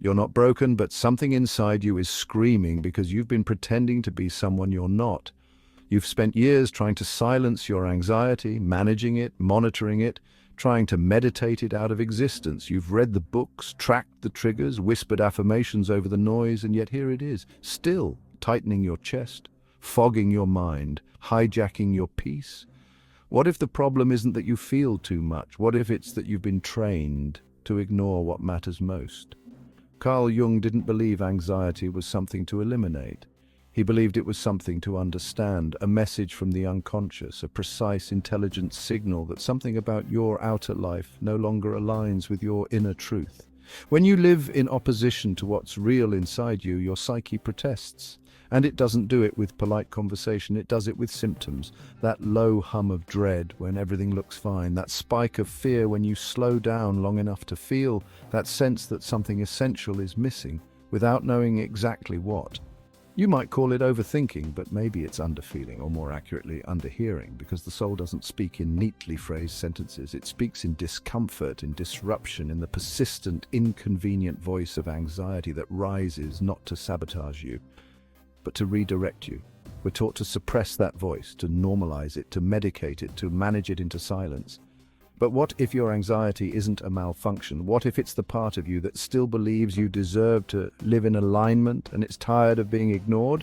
You're not broken, but something inside you is screaming because you've been pretending to be someone you're not. You've spent years trying to silence your anxiety, managing it, monitoring it, trying to meditate it out of existence. You've read the books, tracked the triggers, whispered affirmations over the noise, and yet here it is, still tightening your chest, fogging your mind, hijacking your peace. What if the problem isn't that you feel too much? What if it's that you've been trained to ignore what matters most? Carl Jung didn't believe anxiety was something to eliminate. He believed it was something to understand, a message from the unconscious, a precise, intelligent signal that something about your outer life no longer aligns with your inner truth. When you live in opposition to what's real inside you, your psyche protests. And it doesn't do it with polite conversation, it does it with symptoms. That low hum of dread when everything looks fine, that spike of fear when you slow down long enough to feel that sense that something essential is missing, without knowing exactly what. You might call it overthinking, but maybe it's underfeeling, or more accurately, underhearing, because the soul doesn't speak in neatly phrased sentences. It speaks in discomfort, in disruption, in the persistent, inconvenient voice of anxiety that rises not to sabotage you, but to redirect you. We're taught to suppress that voice, to normalize it, to medicate it, to manage it into silence. But what if your anxiety isn't a malfunction? What if it's the part of you that still believes you deserve to live in alignment and it's tired of being ignored?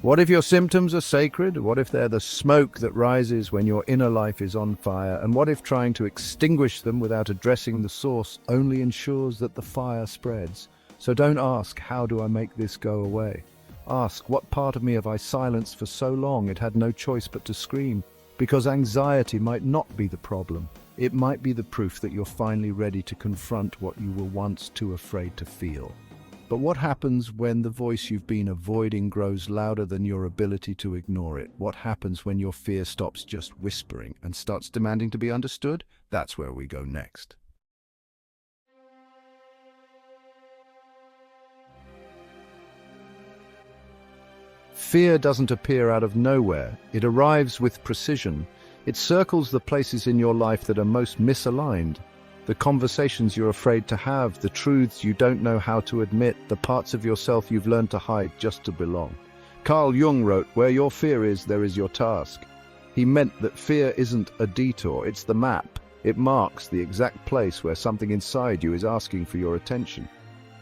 What if your symptoms are sacred? What if they're the smoke that rises when your inner life is on fire? And what if trying to extinguish them without addressing the source only ensures that the fire spreads? So don't ask, how do I make this go away? Ask, what part of me have I silenced for so long it had no choice but to scream? Because anxiety might not be the problem. It might be the proof that you're finally ready to confront what you were once too afraid to feel. But what happens when the voice you've been avoiding grows louder than your ability to ignore it? What happens when your fear stops just whispering and starts demanding to be understood? That's where we go next. Fear doesn't appear out of nowhere. It arrives with precision. It circles the places in your life that are most misaligned, the conversations you're afraid to have, the truths you don't know how to admit, the parts of yourself you've learned to hide just to belong. Carl Jung wrote, "Where your fear is, there is your task." He meant that fear isn't a detour, it's the map. It marks the exact place where something inside you is asking for your attention.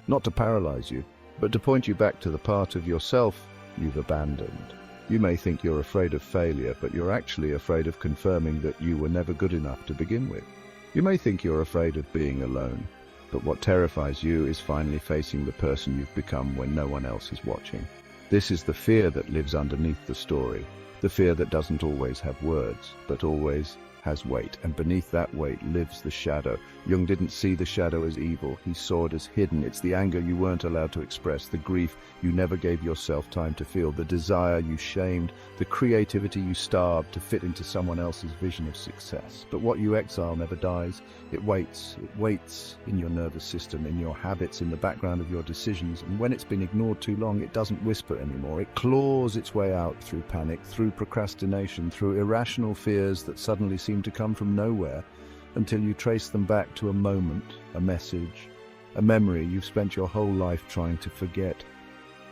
Not to paralyze you, but to point you back to the part of yourself you've abandoned. You may think you're afraid of failure, but you're actually afraid of confirming that you were never good enough to begin with. You may think you're afraid of being alone, but what terrifies you is finally facing the person you've become when no one else is watching. This is the fear that lives underneath the story, the fear that doesn't always have words, but always has weight, and beneath that weight lives the shadow. Jung didn't see the shadow as evil, he saw it as hidden. It's the anger you weren't allowed to express, the grief you never gave yourself time to feel, the desire you shamed, the creativity you starved to fit into someone else's vision of success. But what you exile never dies. It waits in your nervous system, in your habits, in the background of your decisions, and when it's been ignored too long, it doesn't whisper anymore. It claws its way out through panic, through procrastination, through irrational fears that suddenly seem to come from nowhere, until you trace them back to a moment, a message, a memory you've spent your whole life trying to forget.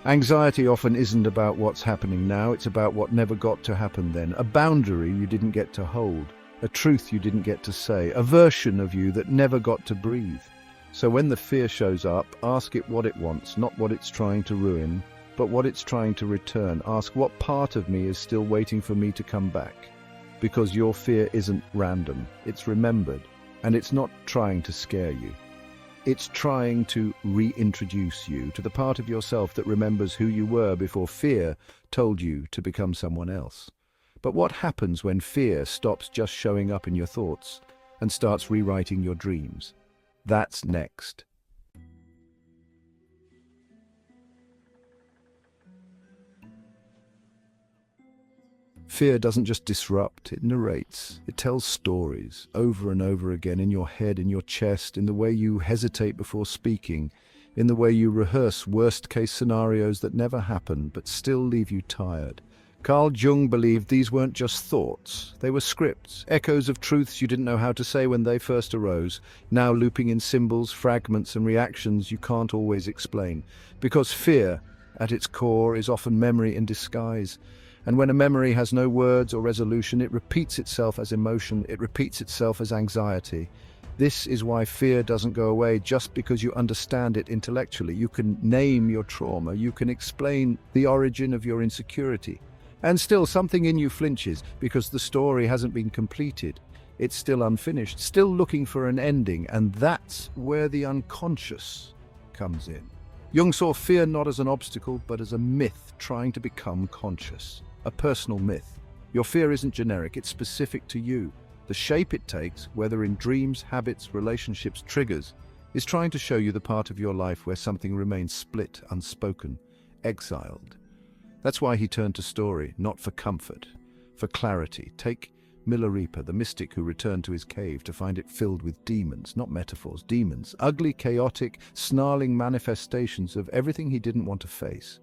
Anxiety often isn't about what's happening now, it's about what never got to happen then, a boundary you didn't get to hold, a truth you didn't get to say, a version of you that never got to breathe. So when the fear shows up, ask it what it wants, not what it's trying to ruin, but what it's trying to return. Ask, what part of me is still waiting for me to come back? Because your fear isn't random, it's remembered, and it's not trying to scare you. It's trying to reintroduce you to the part of yourself that remembers who you were before fear told you to become someone else. But what happens when fear stops just showing up in your thoughts and starts rewriting your dreams? That's next. Fear doesn't just disrupt, it narrates. It tells stories over and over again in your head, in your chest, in the way you hesitate before speaking, in the way you rehearse worst-case scenarios that never happen but still leave you tired. Carl Jung believed these weren't just thoughts. They were scripts, echoes of truths you didn't know how to say when they first arose, now looping in symbols, fragments, and reactions you can't always explain. Because fear, at its core, is often memory in disguise. And when a memory has no words or resolution, it repeats itself as emotion, it repeats itself as anxiety. This is why fear doesn't go away just because you understand it intellectually. You can name your trauma, you can explain the origin of your insecurity. And still something in you flinches because the story hasn't been completed. It's still unfinished, still looking for an ending, and that's where the unconscious comes in. Jung saw fear not as an obstacle, but as a myth trying to become conscious. A personal myth. Your fear isn't generic, it's specific to you. The shape it takes, whether in dreams, habits, relationships, triggers, is trying to show you the part of your life where something remains split, unspoken, exiled. That's why he turned to story, not for comfort, for clarity. Take Milarepa, the mystic who returned to his cave to find it filled with demons, not metaphors, demons, ugly, chaotic, snarling manifestations of everything he didn't want to face.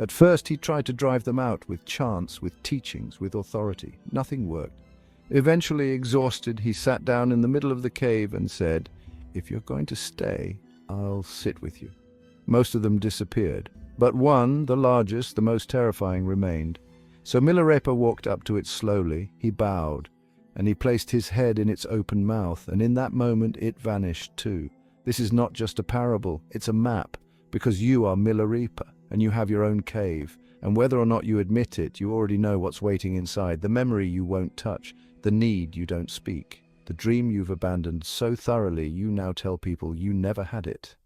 At first he tried to drive them out with chants, with teachings, with authority. Nothing worked. Eventually, exhausted, he sat down in the middle of the cave and said, "If you're going to stay, I'll sit with you." Most of them disappeared, but one, the largest, the most terrifying, remained. So Milarepa walked up to it slowly, he bowed, and he placed his head in its open mouth, and in that moment it vanished too. This is not just a parable, it's a map, because you are Milarepa, and you have your own cave, and whether or not you admit it, you already know what's waiting inside, the memory you won't touch, the need you don't speak, the dream you've abandoned so thoroughly you now tell people you never had it.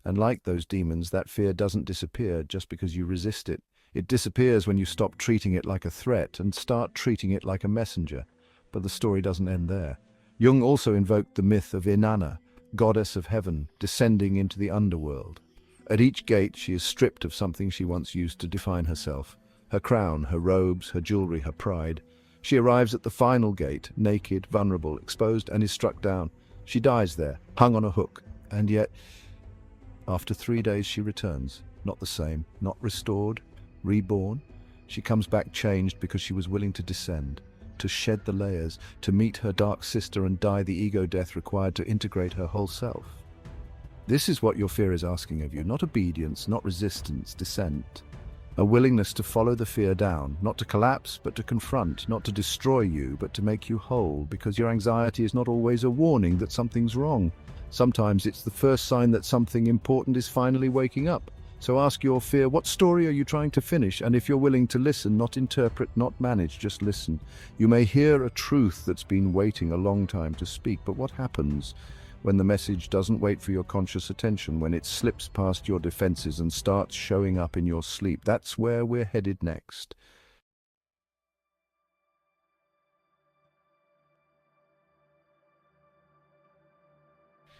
And like those demons, that fear doesn't disappear just because you resist it. It disappears when you stop treating it like a threat and start treating it like a messenger. But the story doesn't end there. Jung also invoked the myth of Inanna, goddess of heaven, descending into the underworld. At each gate she is stripped of something she once used to define herself. Her crown, her robes, her jewelry, her pride. She arrives at the final gate, naked, vulnerable, exposed, and is struck down. She dies there, hung on a hook. And yet, after 3 days she returns. Not the same, not restored, reborn. She comes back changed because she was willing to descend, to shed the layers, to meet her dark sister and die the ego death required to integrate her whole self. This is what your fear is asking of you, not obedience, not resistance, descent. A willingness to follow the fear down, not to collapse, but to confront, not to destroy you, but to make you whole, because your anxiety is not always a warning that something's wrong. Sometimes it's the first sign that something important is finally waking up. So ask your fear, what story are you trying to finish? And if you're willing to listen, not interpret, not manage, just listen. You may hear a truth that's been waiting a long time to speak, but what happens when the message doesn't wait for your conscious attention, when it slips past your defenses and starts showing up in your sleep? That's where we're headed next.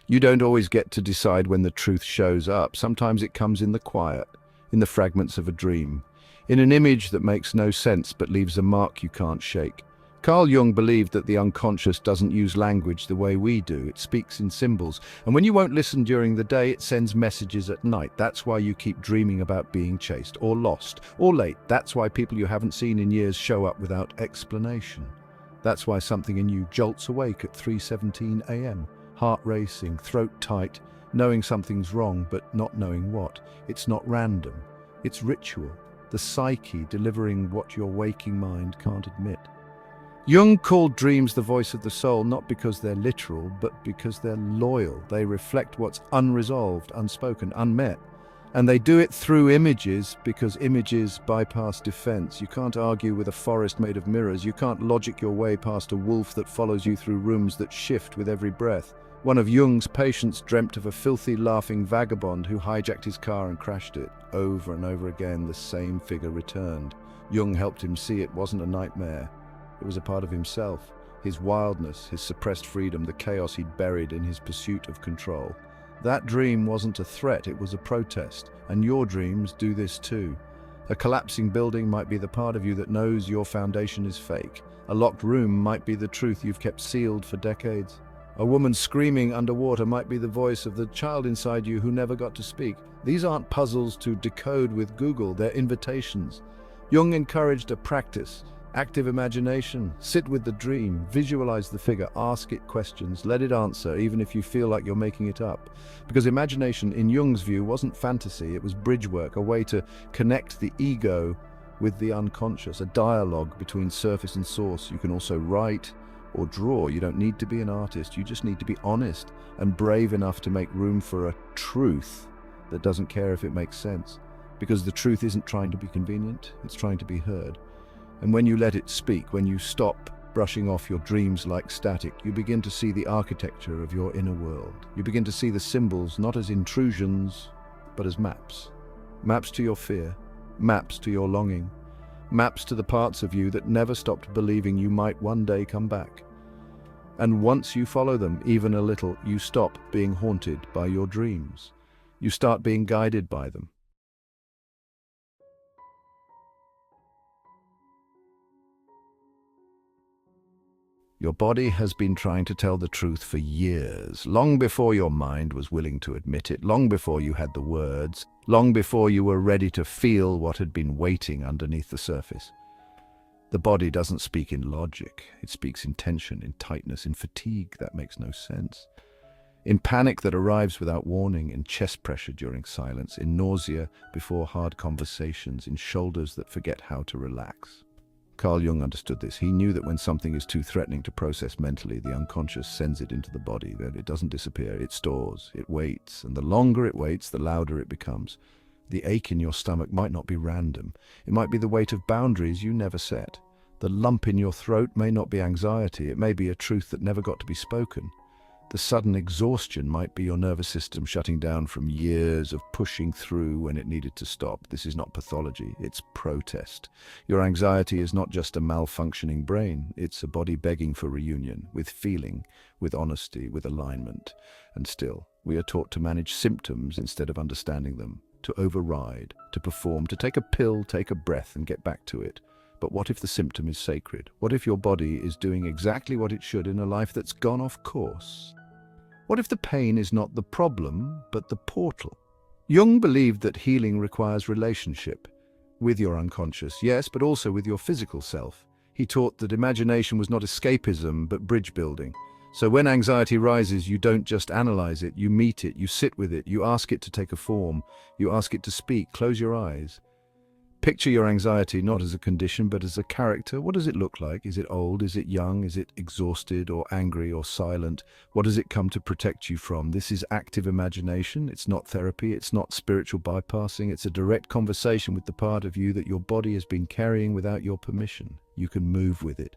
You don't always get to decide when the truth shows up. Sometimes it comes in the quiet, in the fragments of a dream, in an image that makes no sense but leaves a mark you can't shake. Carl Jung believed that the unconscious doesn't use language the way we do. It speaks in symbols. And when you won't listen during the day, it sends messages at night. That's why you keep dreaming about being chased, or lost, or late. That's why people you haven't seen in years show up without explanation. That's why something in you jolts awake at 3:17 a.m., heart racing, throat tight, knowing something's wrong but not knowing what. It's not random. It's ritual. The psyche delivering what your waking mind can't admit. Jung called dreams the voice of the soul, not because they're literal, but because they're loyal. They reflect what's unresolved, unspoken, unmet. And they do it through images, because images bypass defense. You can't argue with a forest made of mirrors. You can't logic your way past a wolf that follows you through rooms that shift with every breath. One of Jung's patients dreamt of a filthy, laughing vagabond who hijacked his car and crashed it. Over and over again, the same figure returned. Jung helped him see it wasn't a nightmare. It was a part of himself, his wildness, his suppressed freedom, the chaos he'd buried in his pursuit of control. That dream wasn't a threat, it was a protest, and your dreams do this too. A collapsing building might be the part of you that knows your foundation is fake. A locked room might be the truth you've kept sealed for decades. A woman screaming underwater might be the voice of the child inside you who never got to speak. These aren't puzzles to decode with Google, they're invitations. Jung encouraged a practice, active imagination. Sit with the dream, visualize the figure, ask it questions, let it answer, even if you feel like you're making it up. Because imagination, in Jung's view, wasn't fantasy, it was bridge work, a way to connect the ego with the unconscious, a dialogue between surface and source. You can also write or draw. You don't need to be an artist, you just need to be honest and brave enough to make room for a truth that doesn't care if it makes sense. Because the truth isn't trying to be convenient, it's trying to be heard. And when you let it speak, when you stop brushing off your dreams like static, you begin to see the architecture of your inner world. You begin to see the symbols not as intrusions, but as maps. Maps to your fear, maps to your longing, maps to the parts of you that never stopped believing you might one day come back. And once you follow them, even a little, you stop being haunted by your dreams. You start being guided by them. Your body has been trying to tell the truth for years, long before your mind was willing to admit it, long before you had the words, long before you were ready to feel what had been waiting underneath the surface. The body doesn't speak in logic, it speaks in tension, in tightness, in fatigue that makes no sense, in panic that arrives without warning, in chest pressure during silence, in nausea before hard conversations, in shoulders that forget how to relax. Carl Jung understood this. He knew that when something is too threatening to process mentally, the unconscious sends it into the body, that it doesn't disappear, it stores, it waits, and the longer it waits, the louder it becomes. The ache in your stomach might not be random. It might be the weight of boundaries you never set. The lump in your throat may not be anxiety, it may be a truth that never got to be spoken. The sudden exhaustion might be your nervous system shutting down from years of pushing through when it needed to stop. This is not pathology, it's protest. Your anxiety is not just a malfunctioning brain, it's a body begging for reunion, with feeling, with honesty, with alignment. And still, we are taught to manage symptoms instead of understanding them, to override, to perform, to take a pill, take a breath and get back to it. But what if the symptom is sacred? What if your body is doing exactly what it should in a life that's gone off course? What if the pain is not the problem, but the portal? Jung believed that healing requires relationship with your unconscious, yes, but also with your physical self. He taught that imagination was not escapism, but bridge building. So when anxiety rises, you don't just analyze it, you meet it, you sit with it, you ask it to take a form, you ask it to speak. Close your eyes. Picture your anxiety not as a condition, but as a character. What does it look like? Is it old? Is it young? Is it exhausted or angry or silent? What does it come to protect you from? This is active imagination. It's not therapy. It's not spiritual bypassing. It's a direct conversation with the part of you that your body has been carrying without your permission. You can move with it,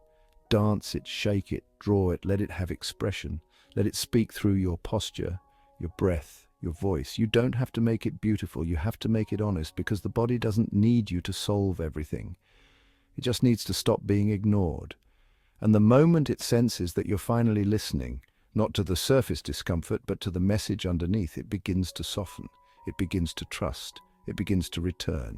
dance it, shake it, draw it, let it have expression. Let it speak through your posture, your breath, your voice. You don't have to make it beautiful, you have to make it honest, because the body doesn't need you to solve everything. It just needs to stop being ignored. And the moment it senses that you're finally listening, not to the surface discomfort, but to the message underneath, it begins to soften, it begins to trust, it begins to return.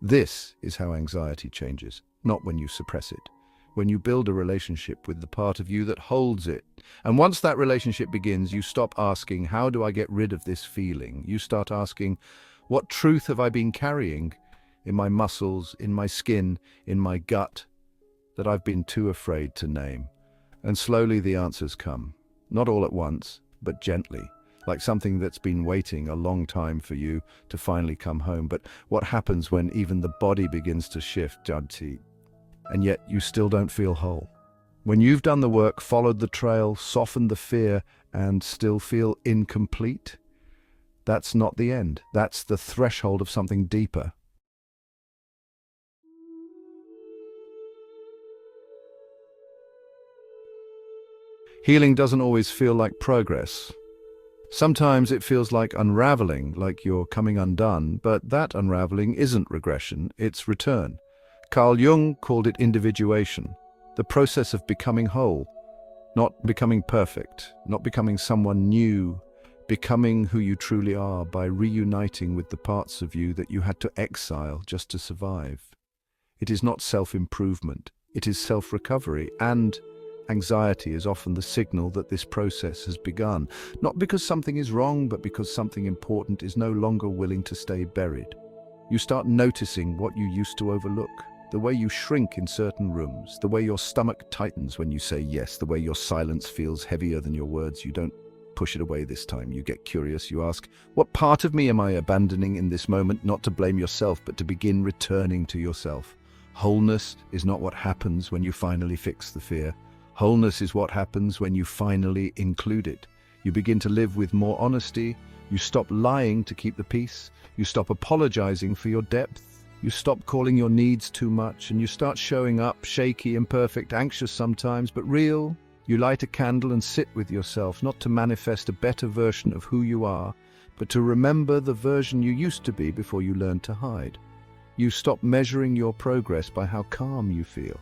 This is how anxiety changes, not when you suppress it. When you build a relationship with the part of you that holds it. And once that relationship begins, you stop asking, how do I get rid of this feeling? You start asking, what truth have I been carrying in my muscles, in my skin, in my gut, that I've been too afraid to name? And slowly the answers come, not all at once, but gently, like something that's been waiting a long time for you to finally come home. But what happens when even the body begins to shift, Judti? And yet you still don't feel whole. When you've done the work, followed the trail, softened the fear, and still feel incomplete, that's not the end. That's the threshold of something deeper. Healing doesn't always feel like progress. Sometimes it feels like unraveling, like you're coming undone, but that unraveling isn't regression, it's return. Carl Jung called it individuation, the process of becoming whole, not becoming perfect, not becoming someone new, becoming who you truly are by reuniting with the parts of you that you had to exile just to survive. It is not self-improvement, it is self-recovery, and anxiety is often the signal that this process has begun, not because something is wrong, but because something important is no longer willing to stay buried. You start noticing what you used to overlook. The way you shrink in certain rooms, the way your stomach tightens when you say yes, the way your silence feels heavier than your words. You don't push it away this time. You get curious. You ask, what part of me am I abandoning in this moment? Not to blame yourself, but to begin returning to yourself. Wholeness is not what happens when you finally fix the fear. Wholeness is what happens when you finally include it. You begin to live with more honesty. You stop lying to keep the peace. You stop apologizing for your depth. You stop calling your needs too much, and you start showing up shaky, imperfect, anxious sometimes, but real. You light a candle and sit with yourself, not to manifest a better version of who you are, but to remember the version you used to be before you learned to hide. You stop measuring your progress by how calm you feel,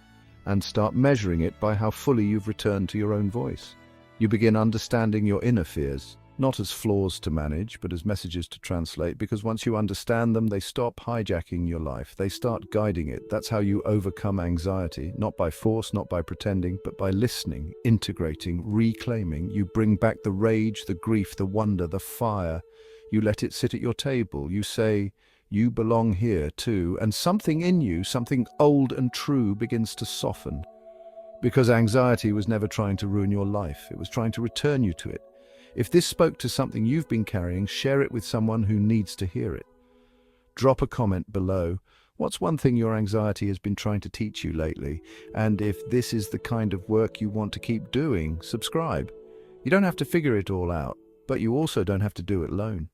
and start measuring it by how fully you've returned to your own voice. You begin understanding your inner fears, not as flaws to manage, but as messages to translate, because once you understand them, they stop hijacking your life. They start guiding it. That's how you overcome anxiety, not by force, not by pretending, but by listening, integrating, reclaiming. You bring back the rage, the grief, the wonder, the fire. You let it sit at your table. You say, you belong here too, and something in you, something old and true, begins to soften. Because anxiety was never trying to ruin your life. It was trying to return you to it. If this spoke to something you've been carrying, share it with someone who needs to hear it. Drop a comment below. What's one thing your anxiety has been trying to teach you lately? And if this is the kind of work you want to keep doing, subscribe. You don't have to figure it all out, but you also don't have to do it alone.